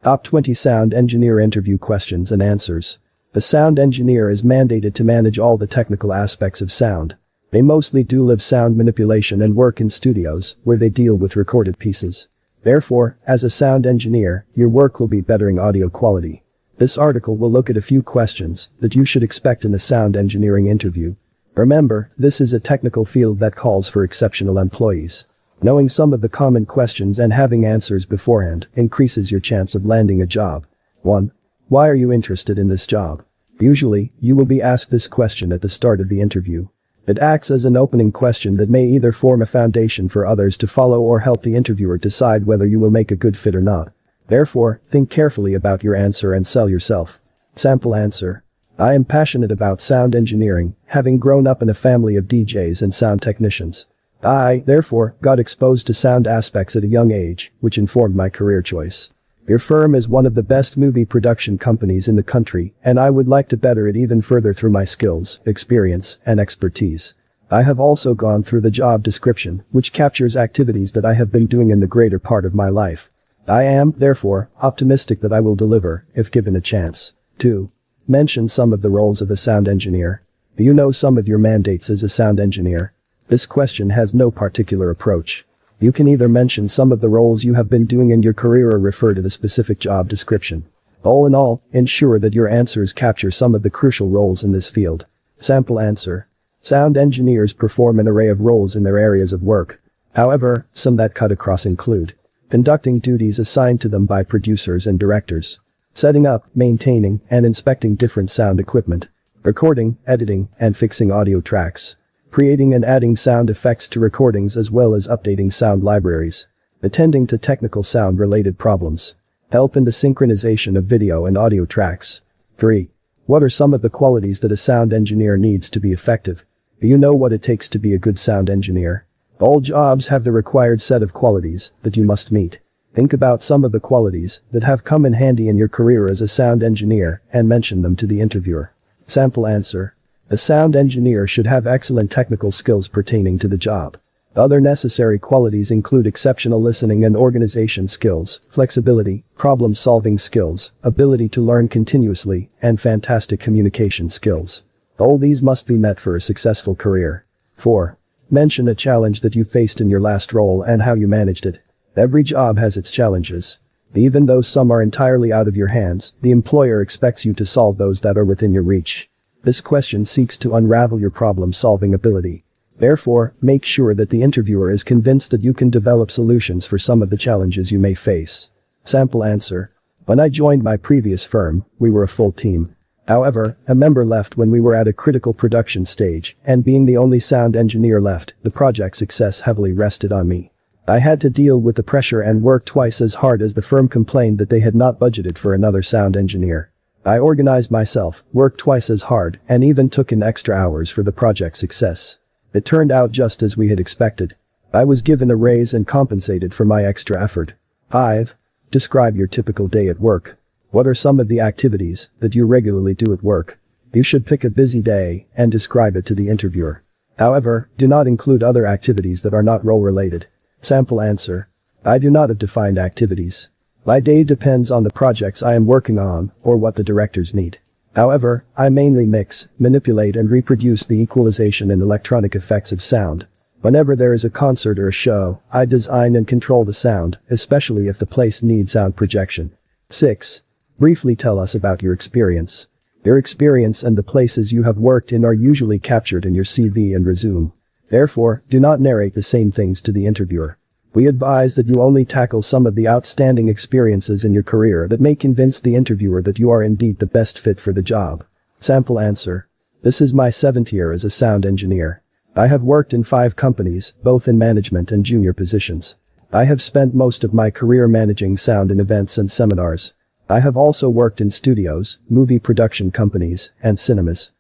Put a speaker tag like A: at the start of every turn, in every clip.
A: Top 20 Sound Engineer Interview Questions and Answers. The sound engineer is mandated to manage all the technical aspects of sound. They mostly do live sound manipulation and work in studios, where they deal with recorded pieces. Therefore, as a sound engineer, your work will be bettering audio quality. This article will look at a few questions that you should expect in a sound engineering interview. Remember, this is a technical field that calls for exceptional employees. Knowing some of the common questions and having answers beforehand increases your chance of landing a job. 1. Why are you interested in this job? Usually, you will be asked this question at the start of the interview. It acts as an opening question that may either form a foundation for others to follow or help the interviewer decide whether you will make a good fit or not. Therefore, think carefully about your answer and sell yourself. Sample answer. I am passionate about sound engineering, having grown up in a family of DJs and sound technicians. I, therefore, got exposed to sound aspects at a young age, which informed my career choice. Your firm is one of the best movie production companies in the country, and I would like to better it even further through my skills, experience, and expertise. I have also gone through the job description, which captures activities that I have been doing in the greater part of my life. I am, therefore, optimistic that I will deliver, if given a chance. 2. Mention some of the roles of a sound engineer. Do you know some of your mandates as a sound engineer? This question has no particular approach. You can either mention some of the roles you have been doing in your career or refer to the specific job description. All in all, ensure that your answers capture some of the crucial roles in this field. Sample answer. Sound engineers perform an array of roles in their areas of work. However, some that cut across include conducting duties assigned to them by producers and directors, setting up, maintaining, and inspecting different sound equipment, recording, editing, and fixing audio tracks, creating and adding sound effects to recordings as well as updating sound libraries, attending to technical sound-related problems, help in the synchronization of video and audio tracks. 3. What are some of the qualities that a sound engineer needs to be effective? Do you know what it takes to be a good sound engineer? All jobs have the required set of qualities that you must meet. Think about some of the qualities that have come in handy in your career as a sound engineer and mention them to the interviewer. Sample answer. A sound engineer should have excellent technical skills pertaining to the job. Other necessary qualities include exceptional listening and organization skills, flexibility, problem-solving skills, ability to learn continuously, and fantastic communication skills. All these must be met for a successful career. 4. Mention a challenge that you faced in your last role and how you managed it. Every job has its challenges. Even though some are entirely out of your hands, the employer expects you to solve those that are within your reach. This question seeks to unravel your problem-solving ability. Therefore, make sure that the interviewer is convinced that you can develop solutions for some of the challenges you may face. Sample answer. When I joined my previous firm, we were a full team. However, a member left when we were at a critical production stage, and being the only sound engineer left, the project's success heavily rested on me. I had to deal with the pressure and work twice as hard as the firm complained that they had not budgeted for another sound engineer. I organized myself, worked twice as hard, and even took in extra hours for the project's success. It turned out just as we had expected. I was given a raise and compensated for my extra effort. 5. Describe your typical day at work. What are some of the activities that you regularly do at work? You should pick a busy day and describe it to the interviewer. However, do not include other activities that are not role-related. Sample answer. I do not have defined activities. My day depends on the projects I am working on or what the directors need. However, I mainly mix, manipulate and reproduce the equalization and electronic effects of sound. Whenever there is a concert or a show, I design and control the sound, especially if the place needs sound projection. 6. Briefly tell us about your experience. Your experience and the places you have worked in are usually captured in your CV and resume. Therefore, do not narrate the same things to the interviewer. We advise that you only tackle some of the outstanding experiences in your career that may convince the interviewer that you are indeed the best fit for the job. Sample answer. This is my 7th year as a sound engineer. I have worked in 5 companies, both in management and junior positions. I have spent most of my career managing sound in events and seminars. I have also worked in studios, movie production companies, and cinemas.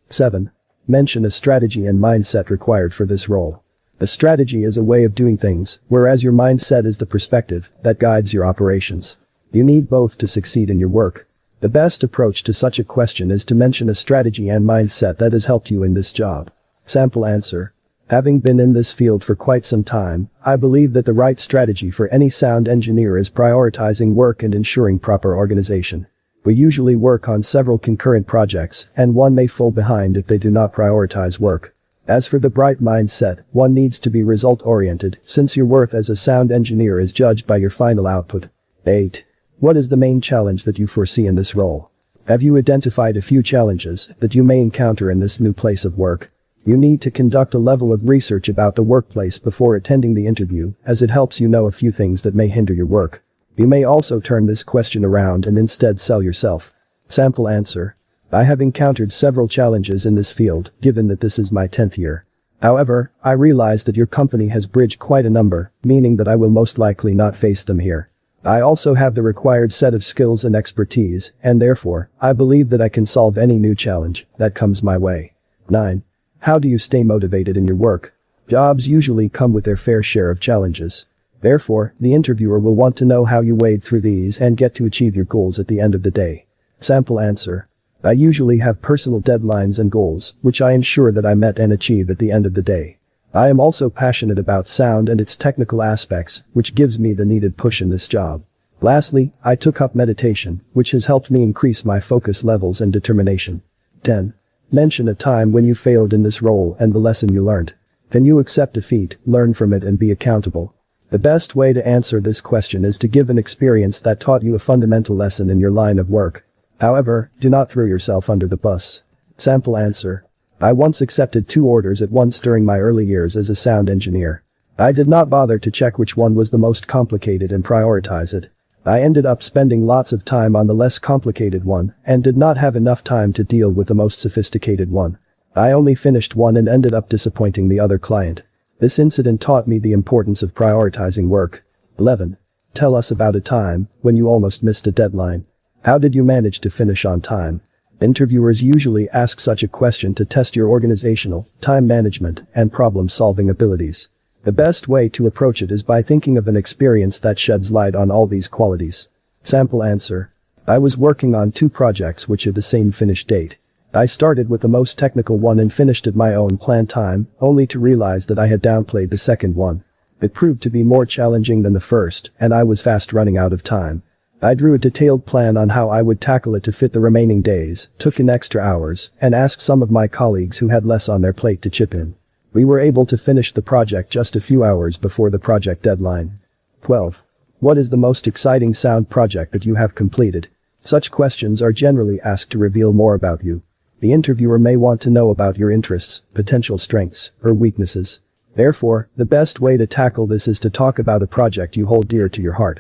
A: 7. Mention a strategy and mindset required for this role. A strategy is a way of doing things, whereas your mindset is the perspective that guides your operations. You need both to succeed in your work. The best approach to such a question is to mention a strategy and mindset that has helped you in this job. Sample answer. Having been in this field for quite some time, I believe that the right strategy for any sound engineer is prioritizing work and ensuring proper organization. We usually work on several concurrent projects, and one may fall behind if they do not prioritize work. As for the bright mindset, one needs to be result-oriented, since your worth as a sound engineer is judged by your final output. 8. What is the main challenge that you foresee in this role? Have you identified a few challenges that you may encounter in this new place of work? You need to conduct a level of research about the workplace before attending the interview, as it helps you know a few things that may hinder your work. You may also turn this question around and instead sell yourself. Sample answer. I have encountered several challenges in this field, given that this is my 10th year. However, I realize that your company has bridged quite a number, meaning that I will most likely not face them here. I also have the required set of skills and expertise, and therefore, I believe that I can solve any new challenge that comes my way. 9. How do you stay motivated in your work? Jobs usually come with their fair share of challenges. Therefore, the interviewer will want to know how you wade through these and get to achieve your goals at the end of the day. Sample answer. I usually have personal deadlines and goals, which I ensure that I met and achieve at the end of the day. I am also passionate about sound and its technical aspects, which gives me the needed push in this job. Lastly, I took up meditation, which has helped me increase my focus levels and determination. 10. Mention a time when you failed in this role and the lesson you learned. Can you accept defeat, learn from it and be accountable? The best way to answer this question is to give an experience that taught you a fundamental lesson in your line of work. However, do not throw yourself under the bus. Sample answer. I once accepted 2 orders at once during my early years as a sound engineer. I did not bother to check which one was the most complicated and prioritize it. I ended up spending lots of time on the less complicated one and did not have enough time to deal with the most sophisticated one. I only finished one and ended up disappointing the other client. This incident taught me the importance of prioritizing work. 11. Tell us about a time when you almost missed a deadline. How did you manage to finish on time? Interviewers usually ask such a question to test your organizational, time management, and problem-solving abilities. The best way to approach it is by thinking of an experience that sheds light on all these qualities. Sample answer. I was working on 2 projects which had the same finish date. I started with the most technical one and finished at my own planned time, only to realize that I had downplayed the second one. It proved to be more challenging than the first, and I was fast running out of time. I drew a detailed plan on how I would tackle it to fit the remaining days, took in extra hours, and asked some of my colleagues who had less on their plate to chip in. We were able to finish the project just a few hours before the project deadline. 12. What is the most exciting sound project that you have completed? Such questions are generally asked to reveal more about you. The interviewer may want to know about your interests, potential strengths, or weaknesses. Therefore, the best way to tackle this is to talk about a project you hold dear to your heart.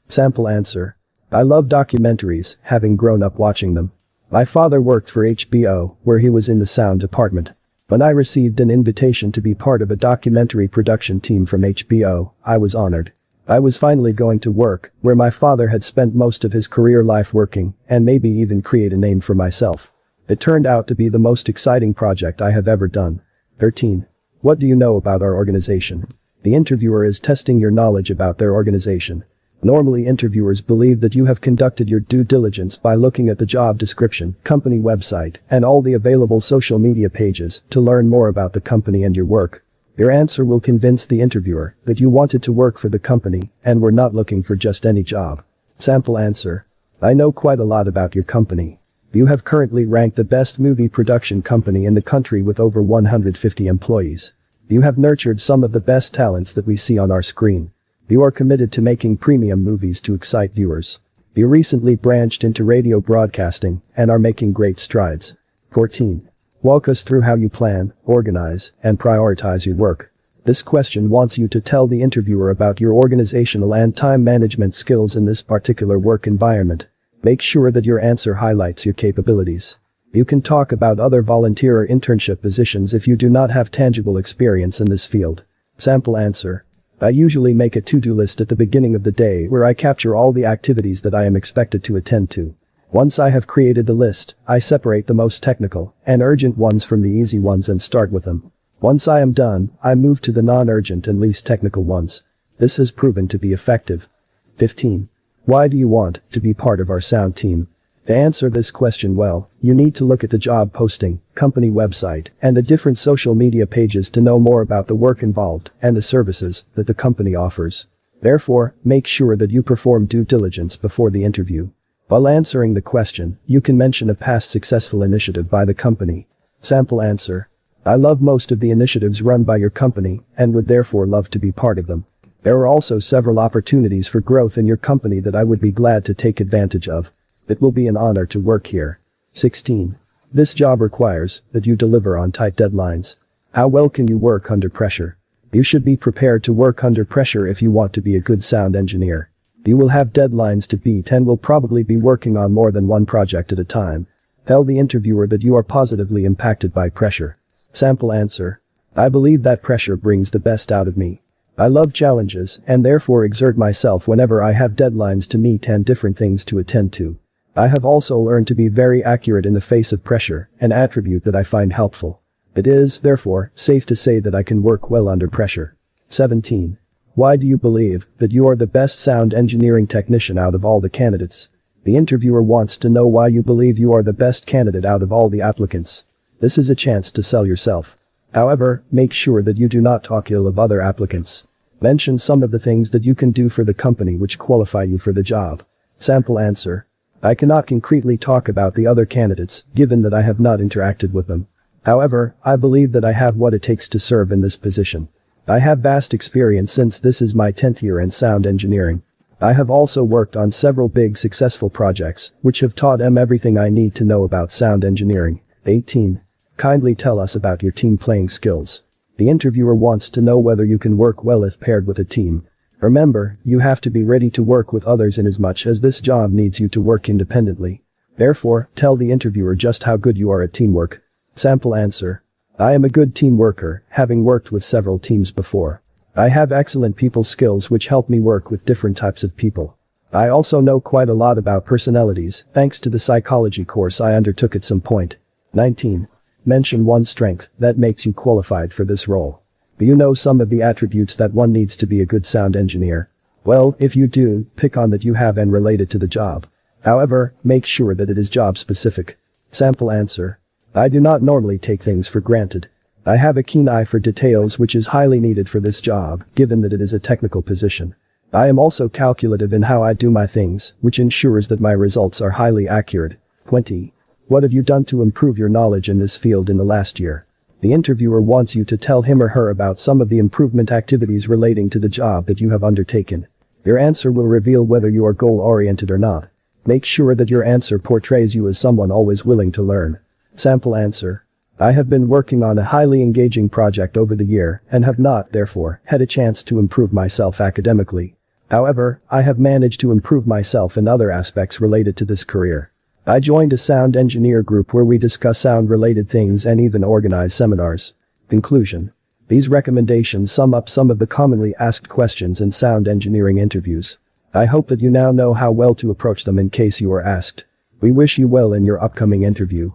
A: Sample answer. I love documentaries, having grown up watching them. My father worked for HBO, where he was in the sound department. When I received an invitation to be part of a documentary production team from HBO, I was honored. I was finally going to work, where my father had spent most of his career life working, and maybe even create a name for myself. It turned out to be the most exciting project I have ever done. 13. What do you know about our organization? The interviewer is testing your knowledge about their organization. Normally interviewers believe that you have conducted your due diligence by looking at the job description, company website, and all the available social media pages to learn more about the company and your work. Your answer will convince the interviewer that you wanted to work for the company and were not looking for just any job. Sample answer. I know quite a lot about your company. You have currently ranked the best movie production company in the country with over 150 employees. You have nurtured some of the best talents that we see on our screen. You are committed to making premium movies to excite viewers. You recently branched into radio broadcasting and are making great strides. 14. Walk us through how you plan, organize, and prioritize your work. This question wants you to tell the interviewer about your organizational and time management skills in this particular work environment. Make sure that your answer highlights your capabilities. You can talk about other volunteer or internship positions if you do not have tangible experience in this field. Sample answer. I usually make a to-do list at the beginning of the day where I capture all the activities that I am expected to attend to. Once I have created the list, I separate the most technical and urgent ones from the easy ones and start with them. Once I am done, I move to the non-urgent and least technical ones. This has proven to be effective. 15. Why do you want to be part of our sound team? To answer this question well, you need to look at the job posting, company website, and the different social media pages to know more about the work involved and the services that the company offers. Therefore, make sure that you perform due diligence before the interview. While answering the question, you can mention a past successful initiative by the company. Sample answer. I love most of the initiatives run by your company and would therefore love to be part of them. There are also several opportunities for growth in your company that I would be glad to take advantage of. It will be an honor to work here. 16. This job requires that you deliver on tight deadlines. How well can you work under pressure? You should be prepared to work under pressure if you want to be a good sound engineer. You will have deadlines to beat and will probably be working on more than one project at a time. Tell the interviewer that you are positively impacted by pressure. Sample answer. I believe that pressure brings the best out of me. I love challenges and therefore exert myself whenever I have deadlines to meet and different things to attend to. I have also learned to be very accurate in the face of pressure, an attribute that I find helpful. It is, therefore, safe to say that I can work well under pressure. 17. Why do you believe that you are the best sound engineering technician out of all the candidates? The interviewer wants to know why you believe you are the best candidate out of all the applicants. This is a chance to sell yourself. However, make sure that you do not talk ill of other applicants. Mention some of the things that you can do for the company which qualify you for the job. Sample answer. I cannot concretely talk about the other candidates, given that I have not interacted with them. However, I believe that I have what it takes to serve in this position. I have vast experience since this is my 10th year in sound engineering. I have also worked on several big successful projects, which have taught me everything I need to know about sound engineering. 18. Kindly tell us about your team playing skills. The interviewer wants to know whether you can work well if paired with a team. Remember, you have to be ready to work with others inasmuch as this job needs you to work independently. Therefore, tell the interviewer just how good you are at teamwork. Sample answer. I am a good team worker, having worked with several teams before. I have excellent people skills which help me work with different types of people. I also know quite a lot about personalities, thanks to the psychology course I undertook at some point. 19. Mention one strength that makes you qualified for this role. Do you know some of the attributes that one needs to be a good sound engineer? Well, if you do, pick on that you have and relate it to the job. However, make sure that it is job specific. Sample answer. I do not normally take things for granted. I have a keen eye for details which is highly needed for this job, given that it is a technical position. I am also calculative in how I do my things, which ensures that my results are highly accurate. 20. What have you done to improve your knowledge in this field in the last year? The interviewer wants you to tell him or her about some of the improvement activities relating to the job that you have undertaken. Your answer will reveal whether you are goal-oriented or not. Make sure that your answer portrays you as someone always willing to learn. Sample answer. I have been working on a highly engaging project over the year and have not, therefore, had a chance to improve myself academically. However, I have managed to improve myself in other aspects related to this career. I joined a sound engineer group where we discuss sound-related things and even organize seminars. Conclusion. These recommendations sum up some of the commonly asked questions in sound engineering interviews. I hope that you now know how well to approach them in case you are asked. We wish you well in your upcoming interview.